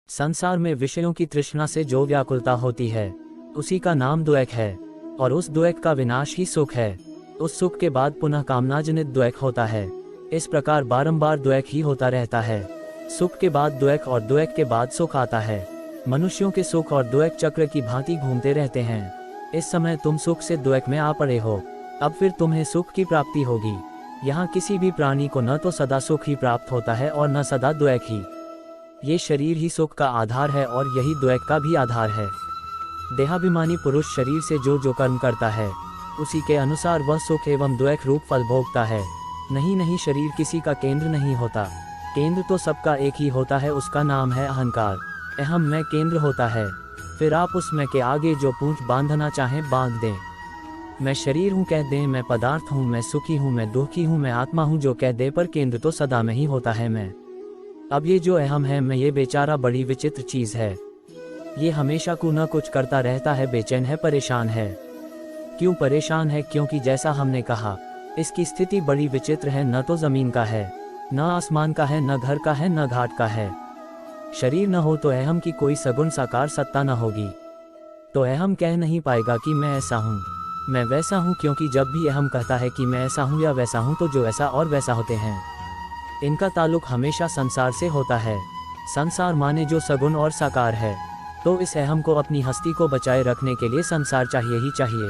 संसार में विषयों की तृष्णा से जो व्याकुलता होती है उसी का नाम द्वैक है, और उस द्वैक का विनाश ही सुख है। उस सुख के बाद पुनः कामनाजनित द्वैक होता है। इस प्रकार बारंबार द्वैक ही होता रहता है। सुख के बाद द्वैक और द्वैक के बाद सुख आता है। मनुष्यों के सुख और द्वैक चक्र की भांति घूमते रहते हैं। इस समय तुम सुख से द्वैक में आ पड़े हो, अब फिर तुम्हें सुख की प्राप्ति होगी। यहाँ किसी भी प्राणी को न तो सदा सुख ही प्राप्त होता है और न सदा द्वैक ही। ये शरीर ही सुख का आधार है और यही द्वैक का भी आधार है। देहाभिमानी पुरुष शरीर से जो जो कर्म करता है उसी के अनुसार वह सुख एवं द्वैक रूप फल भोगता है। नहीं, शरीर किसी का केंद्र नहीं होता। केंद्र तो सबका एक ही होता है, उसका नाम है अहंकार। अहम मैं केंद्र होता है। फिर आप उसमें के आगे जो पूंछ बांधना चाहें बांध दें। मैं शरीर हूँ कह दें, मैं पदार्थ हूँ, मैं सुखी हूँ, मैं दुखी हूँ, मैं आत्मा हूँ जो कह दे, पर केंद्र तो सदा में ही होता है मैं। अब ये जो अहम है मैं, ये बेचारा बड़ी विचित्र चीज है। ये हमेशा को न कुछ करता रहता है, बेचैन है, परेशान है। क्यों परेशान है? क्योंकि जैसा हमने कहा इसकी स्थिति बड़ी विचित्र है। न तो जमीन का है, न आसमान का है, न घर का है, न घाट का है। शरीर न हो तो अहम की कोई सगुण साकार सत्ता न होगी। तो अहम कह नहीं पाएगा कि मैं ऐसा हूँ, मैं वैसा हूँ, क्योंकि जब भी अहम कहता है कि मैं ऐसा हूँ या वैसा हूँ तो जो ऐसा और वैसा होते हैं इनका ताल्लुक हमेशा संसार से होता है। संसार माने जो सगुण और साकार है। तो इस अहम को अपनी हस्ती को बचाए रखने के लिए संसार चाहिए ही चाहिए।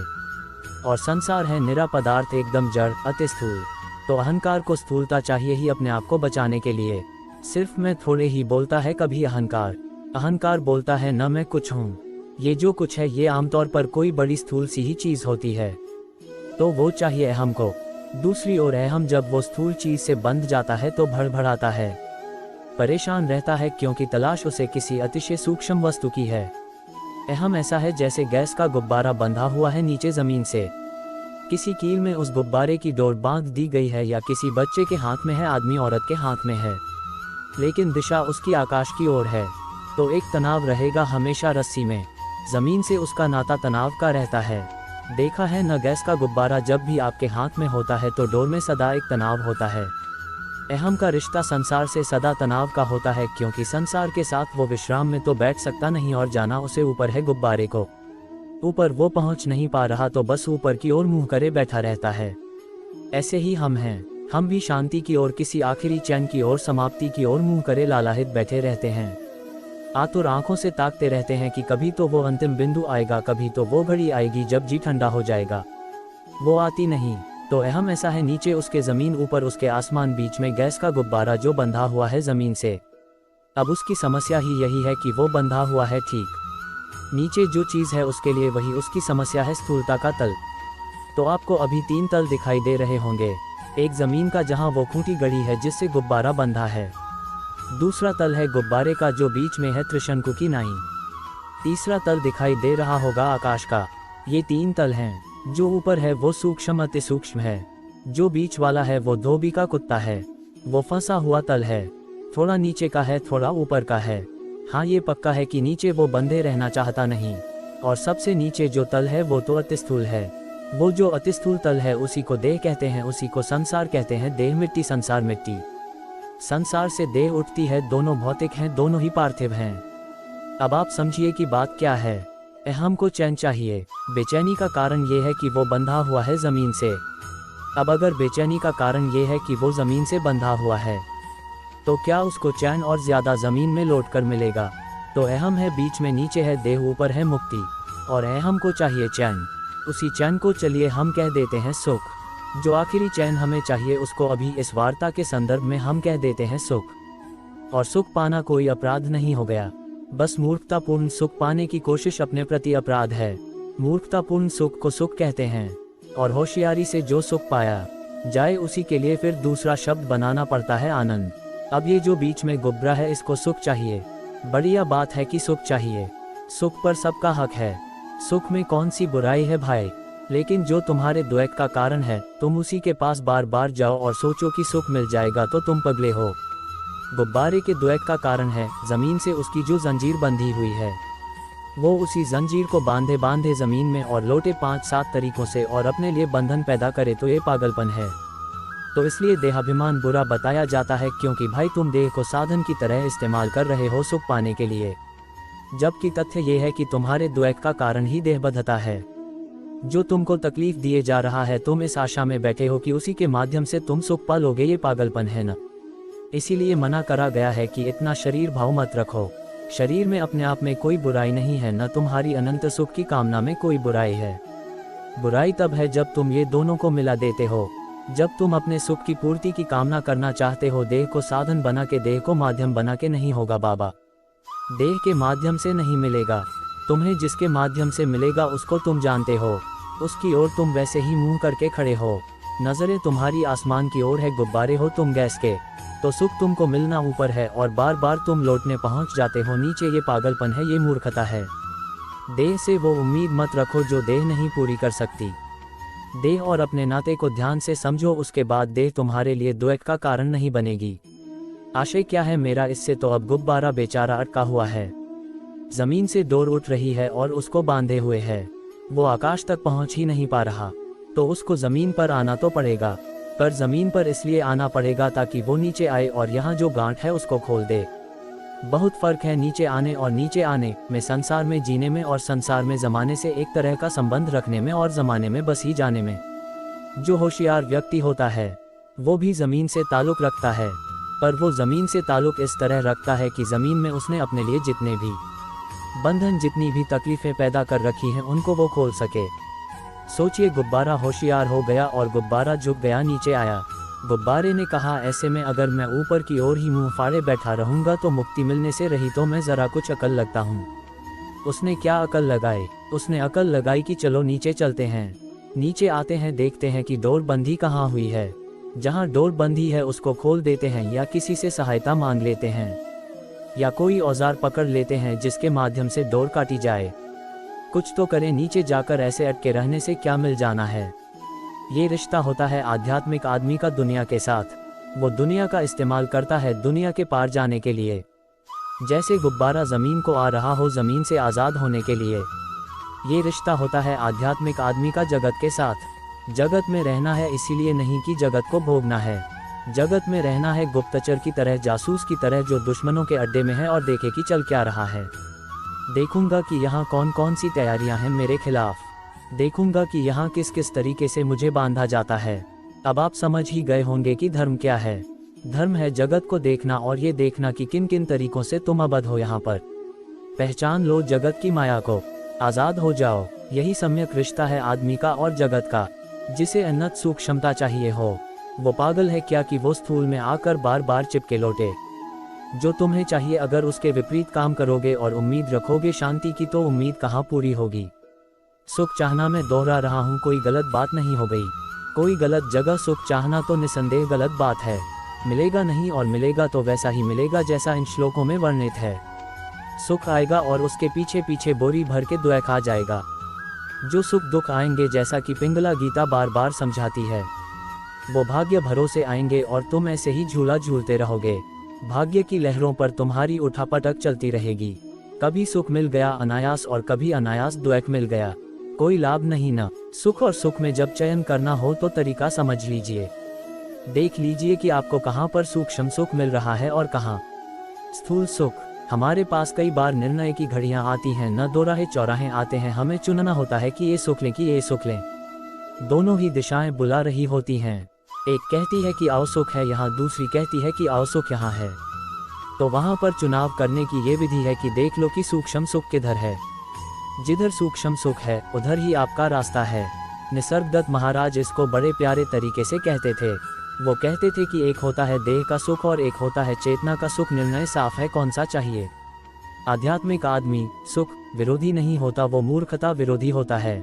और संसार है निरा पदार्थ, एकदम जड़, अति स्थूल। तो अहंकार को स्थूलता चाहिए ही अपने आप को बचाने के लिए। सिर्फ मैं थोड़े ही बोलता है कभी अहंकार। अहंकार बोलता है न मैं कुछ हूँ। ये जो कुछ है ये आमतौर पर कोई बड़ी स्थूल सी ही चीज होती है, तो वो चाहिए अहम को। दूसरी ओर अहम जब वो स्थूल चीज से बंध जाता है तो भड़भड़ाता है, परेशान रहता है, क्योंकि तलाश उसे किसी अतिशय सूक्ष्म वस्तु की है। अहम ऐसा है जैसे गैस का गुब्बारा बंधा हुआ है नीचे जमीन से। किसी कील में उस गुब्बारे की डोर बांध दी गई है, या किसी बच्चे के हाथ में है, आदमी औरत के हाथ में है, लेकिन दिशा उसकी आकाश की ओर है। तो एक तनाव रहेगा हमेशा रस्सी में। जमीन से उसका नाता तनाव का रहता है। देखा है न, गैस का गुब्बारा जब भी आपके हाथ में होता है तो डोर में सदा एक तनाव होता है। अहम का रिश्ता संसार से सदा तनाव का होता है, क्योंकि संसार के साथ वो विश्राम में तो बैठ सकता नहीं और जाना उसे ऊपर है। गुब्बारे को ऊपर वो पहुंच नहीं पा रहा तो बस ऊपर की ओर मुंह करे बैठा रहता है। ऐसे ही हम हैं। हम भी शांति की ओर, किसी आखिरी चैन की ओर, समाप्ति की ओर मुंह करे लालाहित बैठे रहते हैं। आतुर आंखों से ताकते रहते हैं कि कभी तो वो अंतिम बिंदु आएगा, कभी तो वो घड़ी आएगी जब जी ठंडा हो जाएगा। वो आती नहीं। तो अहम ऐसा है, नीचे उसके जमीन, ऊपर उसके आसमान, बीच में गैस का गुब्बारा जो बंधा हुआ है जमीन से। अब उसकी समस्या ही यही है कि वो बंधा हुआ है ठीक। नीचे जो चीज है उसके लिए वही उसकी समस्या है, स्थूलता का तल। तो आपको अभी 3 तल दिखाई दे रहे होंगे। एक जमीन का जहां वो खूंटी गड़ी है जिससे गुब्बारा बंधा है। दूसरा तल है गुब्बारे का जो बीच में है त्रिशंकु की नाई। तीसरा तल दिखाई दे रहा होगा आकाश का। ये 3 तल हैं। जो ऊपर है वो सूक्ष्म, अति सूक्ष्म है। जो बीच वाला है वो धोबी का कुत्ता है, वो फंसा हुआ तल है। थोड़ा नीचे का है, थोड़ा ऊपर का है। हाँ, ये पक्का है कि नीचे वो बंधे रहना चाहता नहीं। और सबसे नीचे जो तल है वो तो अतिस्थूल है। वो जो अतिस्थूल तल है उसी को देह कहते हैं, उसी को संसार कहते हैं। देह मिट्टी, संसार मिट्टी। संसार से देह उठती है, दोनों भौतिक हैं, दोनों ही पार्थिव हैं। अब आप समझिए कि बात क्या है। अहम को चैन चाहिए। बेचैनी का कारण ये है कि वो बंधा हुआ है जमीन से। अब अगर बेचैनी का कारण ये है कि वो जमीन से बंधा हुआ है तो क्या उसको चैन और ज्यादा जमीन में लौट कर मिलेगा? तो अहम है बीच में, नीचे है देह, ऊपर है मुक्ति, और अहम को चाहिए चैन। उसी चैन को चलिए हम कह देते हैं सुख। जो आखिरी चैन हमें चाहिए उसको अभी इस वार्ता के संदर्भ में हम कह देते हैं सुख। और सुख पाना कोई अपराध नहीं हो गया, बस मूर्खतापूर्ण सुख पाने की कोशिश अपने प्रति अपराध है। मूर्खतापूर्ण सुख को सुख कहते हैं, और होशियारी से जो सुख पाया जाए उसी के लिए फिर दूसरा शब्द बनाना पड़ता है आनंद। अब ये जो बीच में गुब्बारा है इसको सुख चाहिए। बढ़िया बात है कि सुख चाहिए। सुख पर सबका हक है। सुख में कौन सी बुराई है भाई? लेकिन जो तुम्हारे द्वैक का कारण है, तुम उसी के पास बार बार जाओ और सोचो कि सुख मिल जाएगा तो तुम पगले हो। गुब्बारे के द्वैक का कारण है जमीन से उसकी जो जंजीर बंधी हुई है। वो उसी जंजीर को बांधे बांधे जमीन में और लौटे 5-7 तरीकों से और अपने लिए बंधन पैदा करे, तो ये पागलपन है। तो इसलिए देहाभिमान बुरा बताया जाता है, क्योंकि भाई तुम देह को साधन की तरह इस्तेमाल कर रहे हो सुख पाने के लिए, जबकि तथ्य ये है कि तुम्हारे द्वैत का कारण ही देहबद्धता है। जो तुमको तकलीफ दिए जा रहा है, तुम इस आशा में बैठे हो कि उसी के माध्यम से तुम सुख पा लोगे, ये पागलपन है न। इसीलिए मना करा गया है कि इतना शरीर भाव मत रखो। शरीर में अपने आप में कोई बुराई नहीं है, न तुम्हारी अनंत सुख की कामना में कोई बुराई है। बुराई तब है जब तुम ये दोनों को मिला देते हो, जब तुम अपने सुख की पूर्ति की कामना करना चाहते हो देह को साधन बना के, देह को माध्यम बना के। नहीं होगा बाबा, देह के माध्यम से नहीं मिलेगा। तुम्हें जिसके माध्यम से मिलेगा उसको तुम जानते हो, उसकी ओर तुम वैसे ही मुंह करके खड़े हो। नजरें तुम्हारी आसमान की ओर है, गुब्बारे हो तुम गैस के, तो सुख तुमको मिलना ऊपर है और बार बार तुम लौटने पहुंच जाते हो नीचे। ये पागलपन है, ये मूर्खता है। देह से वो उम्मीद मत रखो जो देह नहीं पूरी कर सकती। देह और अपने नाते को ध्यान से समझो, उसके बाद देह तुम्हारे लिए द्वैत का कारण नहीं बनेगी। आशय क्या है मेरा इससे, तो अब गुब्बारा बेचारा अटका हुआ है, जमीन से डोर उठ रही है और उसको बांधे हुए है, वो आकाश तक पहुंच ही नहीं पा रहा, तो उसको जमीन पर आना तो पड़ेगा। पर जमीन पर इसलिए आना पड़ेगा ताकि वो नीचे आए और यहाँ जो गांठ है उसको खोल दे। बहुत फर्क है नीचे आने और नीचे आने में, संसार में जीने में और संसार में जमाने से एक तरह का संबंध रखने में और जमाने में बस ही जाने में। जो होशियार व्यक्ति होता है वो भी जमीन से ताल्लुक रखता है, पर वो जमीन से ताल्लुक इस तरह रखता है कि जमीन में उसने अपने लिए जितने भी बंधन, जितनी भी तकलीफें पैदा कर रखी हैं उनको वो खोल सके। सोचिए, गुब्बारा होशियार हो गया और गुब्बारा झुक गया, नीचे आया। गुब्बारे ने कहा, ऐसे में अगर मैं ऊपर की ओर ही मुंह फाड़े बैठा रहूंगा तो मुक्ति मिलने से रही, तो मैं जरा कुछ अकल लगता हूँ। उसने क्या अकल लगाई? उसने अकल लगाई कि चलो नीचे चलते हैं। नीचे आते हैं, देखते हैं कि डोर बंधी कहाँ हुई है। जहाँ डोर बंधी है उसको खोल देते हैं, या किसी से सहायता मांग लेते हैं, या कोई औजार पकड़ लेते हैं जिसके माध्यम से डोर काटी जाए। कुछ तो करें, नीचे जाकर ऐसे अटके रहने से क्या मिल जाना है। ये रिश्ता होता है आध्यात्मिक आदमी का दुनिया के साथ। वो दुनिया का इस्तेमाल करता है दुनिया के पार जाने के लिए, जैसे गुब्बारा जमीन को आ रहा हो जमीन से आज़ाद होने के लिए। ये रिश्ता होता है आध्यात्मिक आदमी का जगत के साथ। जगत में रहना है इसीलिए नहीं कि जगत को भोगना है। जगत में रहना है गुप्तचर की तरह, जासूस की तरह, जो दुश्मनों के अड्डे में है और देखे कि चल क्या रहा है। देखूंगा कि यहाँ कौन कौन सी तैयारियां हैं मेरे खिलाफ, देखूंगा कि यहाँ किस किस तरीके से मुझे बांधा जाता है। अब आप समझ ही गए होंगे कि धर्म क्या है। धर्म है जगत को देखना और ये देखना कि किन किन तरीकों से तुम आबद्ध हो यहाँ पर। पहचान लो जगत की माया को, आज़ाद हो जाओ। यही सम्यक रिश्ता है आदमी का और जगत का। जिसे अनंत सूक्ष्मता चाहिए हो वो पागल है क्या कि वो स्थूल में आकर बार बार चिपके लौटे। जो तुम्हें चाहिए अगर उसके विपरीत काम करोगे और उम्मीद रखोगे शांति की, तो उम्मीद कहाँ पूरी होगी। सुख चाहना, मैं दोहरा रहा हूँ, कोई गलत बात नहीं हो गई, कोई गलत जगह सुख चाहना तो निसंदेह गलत बात है। मिलेगा नहीं, और मिलेगा तो वैसा ही मिलेगा जैसा इन श्लोकों में वर्णित है। सुख आएगा और उसके पीछे पीछे बोरी भर के द्वैत आ जाएगा। जो सुख दुख आएंगे, जैसा कि पिंगला गीता बार बार समझाती है, वो भाग्य भरोसे आएंगे और तुम ऐसे ही झूला झूलते रहोगे। भाग्य की लहरों पर तुम्हारी उठापटक चलती रहेगी। कभी सुख मिल गया अनायास और कभी अनायास द्वैत मिल गया, कोई लाभ नहीं न। सुख और सुख में जब चयन करना हो तो तरीका समझ लीजिए। देख लीजिए कि आपको कहाँ पर सूक्ष्म सुख मिल रहा है और कहाँ स्थूल सुख। हमारे पास कई बार निर्णय की घड़ियां आती हैं, न दोराहे चौराहे आते हैं। हमें चुनना होता है कि ये सुख लें कि ये सुख लें। दोनों ही दिशाएं बुला रही होती हैं। एक कहती है कि आओ सुख है यहाँ, दूसरी कहती है कि आओ सुख यहाँ है। तो वहाँ पर चुनाव करने की ये विधि है कि देख लो कि सूक्ष्म सुख किधर है। जिधर सूक्ष्म सुख है उधर ही आपका रास्ता है। निसर्गदत्त महाराज इसको बड़े प्यारे तरीके से कहते थे। वो कहते थे कि एक होता है देह का सुख और एक होता है चेतना का सुख। निर्णय साफ है कौन सा चाहिए। आध्यात्मिक आदमी सुख विरोधी नहीं होता, वो मूर्खता विरोधी होता है।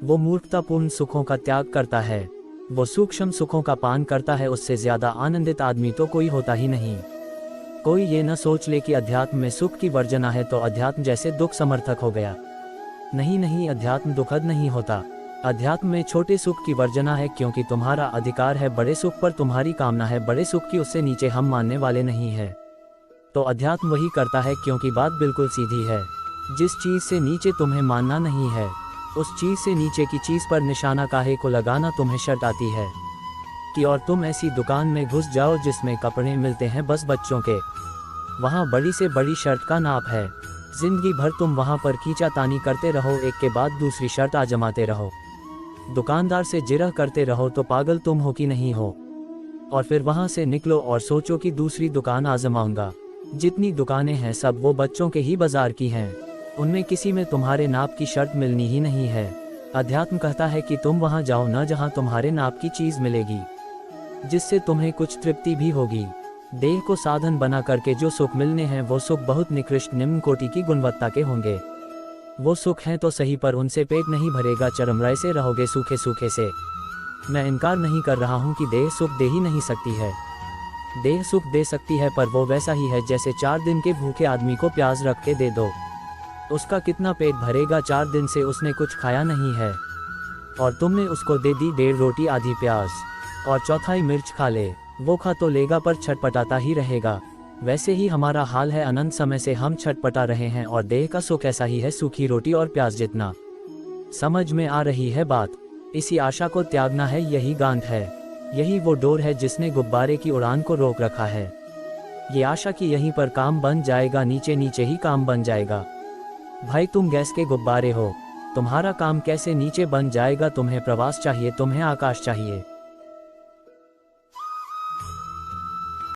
वो मूर्खतापूर्ण सुखों का त्याग करता है, वो सूक्ष्म सुखों का पान करता है। उससे ज्यादा आनंदित आदमी तो कोई होता ही नहीं। कोई ये न सोच ले कि अध्यात्म में सुख की वर्जना है तो अध्यात्म जैसे दुख समर्थक हो गया। नहीं नहीं, अध्यात्म दुखद नहीं होता। अध्यात्म में छोटे सुख की वर्जना है, क्योंकि तुम्हारा अधिकार है बड़े सुख पर, तुम्हारी कामना है बड़े सुख की, उससे नीचे हम मानने वाले नहीं है। तो अध्यात्म वही करता है, क्योंकि बात बिल्कुल सीधी है। जिस चीज से नीचे तुम्हें मानना नहीं है, उस चीज से नीचे की चीज पर निशाना काहे को लगाना तुम्हें शर्त आती है। कि और तुम ऐसी दुकान में घुस जाओ जिसमें कपड़े मिलते हैं बस बच्चों के। वहाँ बड़ी से बड़ी शर्ट का नाप है। जिंदगी भर तुम वहाँ पर खींचातानी करते रहो, एक के बाद दूसरी शर्ट आजमाते रहो, दुकानदार से जिरह करते रहो तो पागल तुम हो कि नहीं हो। और फिर वहाँ से निकलो और सोचो कि दूसरी दुकान आजमाऊंगा। जितनी दुकानें हैं सब वो बच्चों के ही बाजार की हैं, उनमें किसी में तुम्हारे नाप की शर्ट मिलनी ही नहीं है। अध्यात्म कहता है कि तुम वहाँ जाओ न जहाँ तुम्हारे नाप की चीज़ मिलेगी, जिससे तुम्हें कुछ तृप्ति भी होगी। देह को साधन बना करके जो सुख मिलने हैं वो सुख बहुत निकृष्ट निम्न कोटि की गुणवत्ता के होंगे। वो सुख हैं तो सही पर उनसे पेट नहीं भरेगा, चरमराई से रहोगे सूखे सूखे से। मैं इनकार नहीं कर रहा हूँ कि देह सुख दे ही नहीं सकती है, देह सुख दे सकती है, पर वो वैसा ही है जैसे 4 दिन के भूखे आदमी को प्याज रख के दे दो, उसका कितना पेट भरेगा, 4 दिन से उसने कुछ खाया नहीं है और तुमने उसको दे दी 1.5 रोटी आधी प्याज और चौथाई मिर्च खा ले, वो खा तो लेगा पर छटपटाता ही रहेगा। वैसे ही हमारा हाल है, अनंत समय से हम छटपटा रहे हैं और देह का सुख ऐसा ही है, सूखी रोटी और प्याज जितना। समझ में आ रही है बात? इसी आशा को त्यागना है, यही गांठ है, यही वो डोर है जिसने गुब्बारे की उड़ान को रोक रखा है। ये आशा कि यहीं पर काम बन जाएगा, नीचे नीचे ही काम बन जाएगा। भाई तुम गैस के गुब्बारे हो, तुम्हारा काम कैसे नीचे बन जाएगा? तुम्हें प्रवास चाहिए, तुम्हें आकाश चाहिए।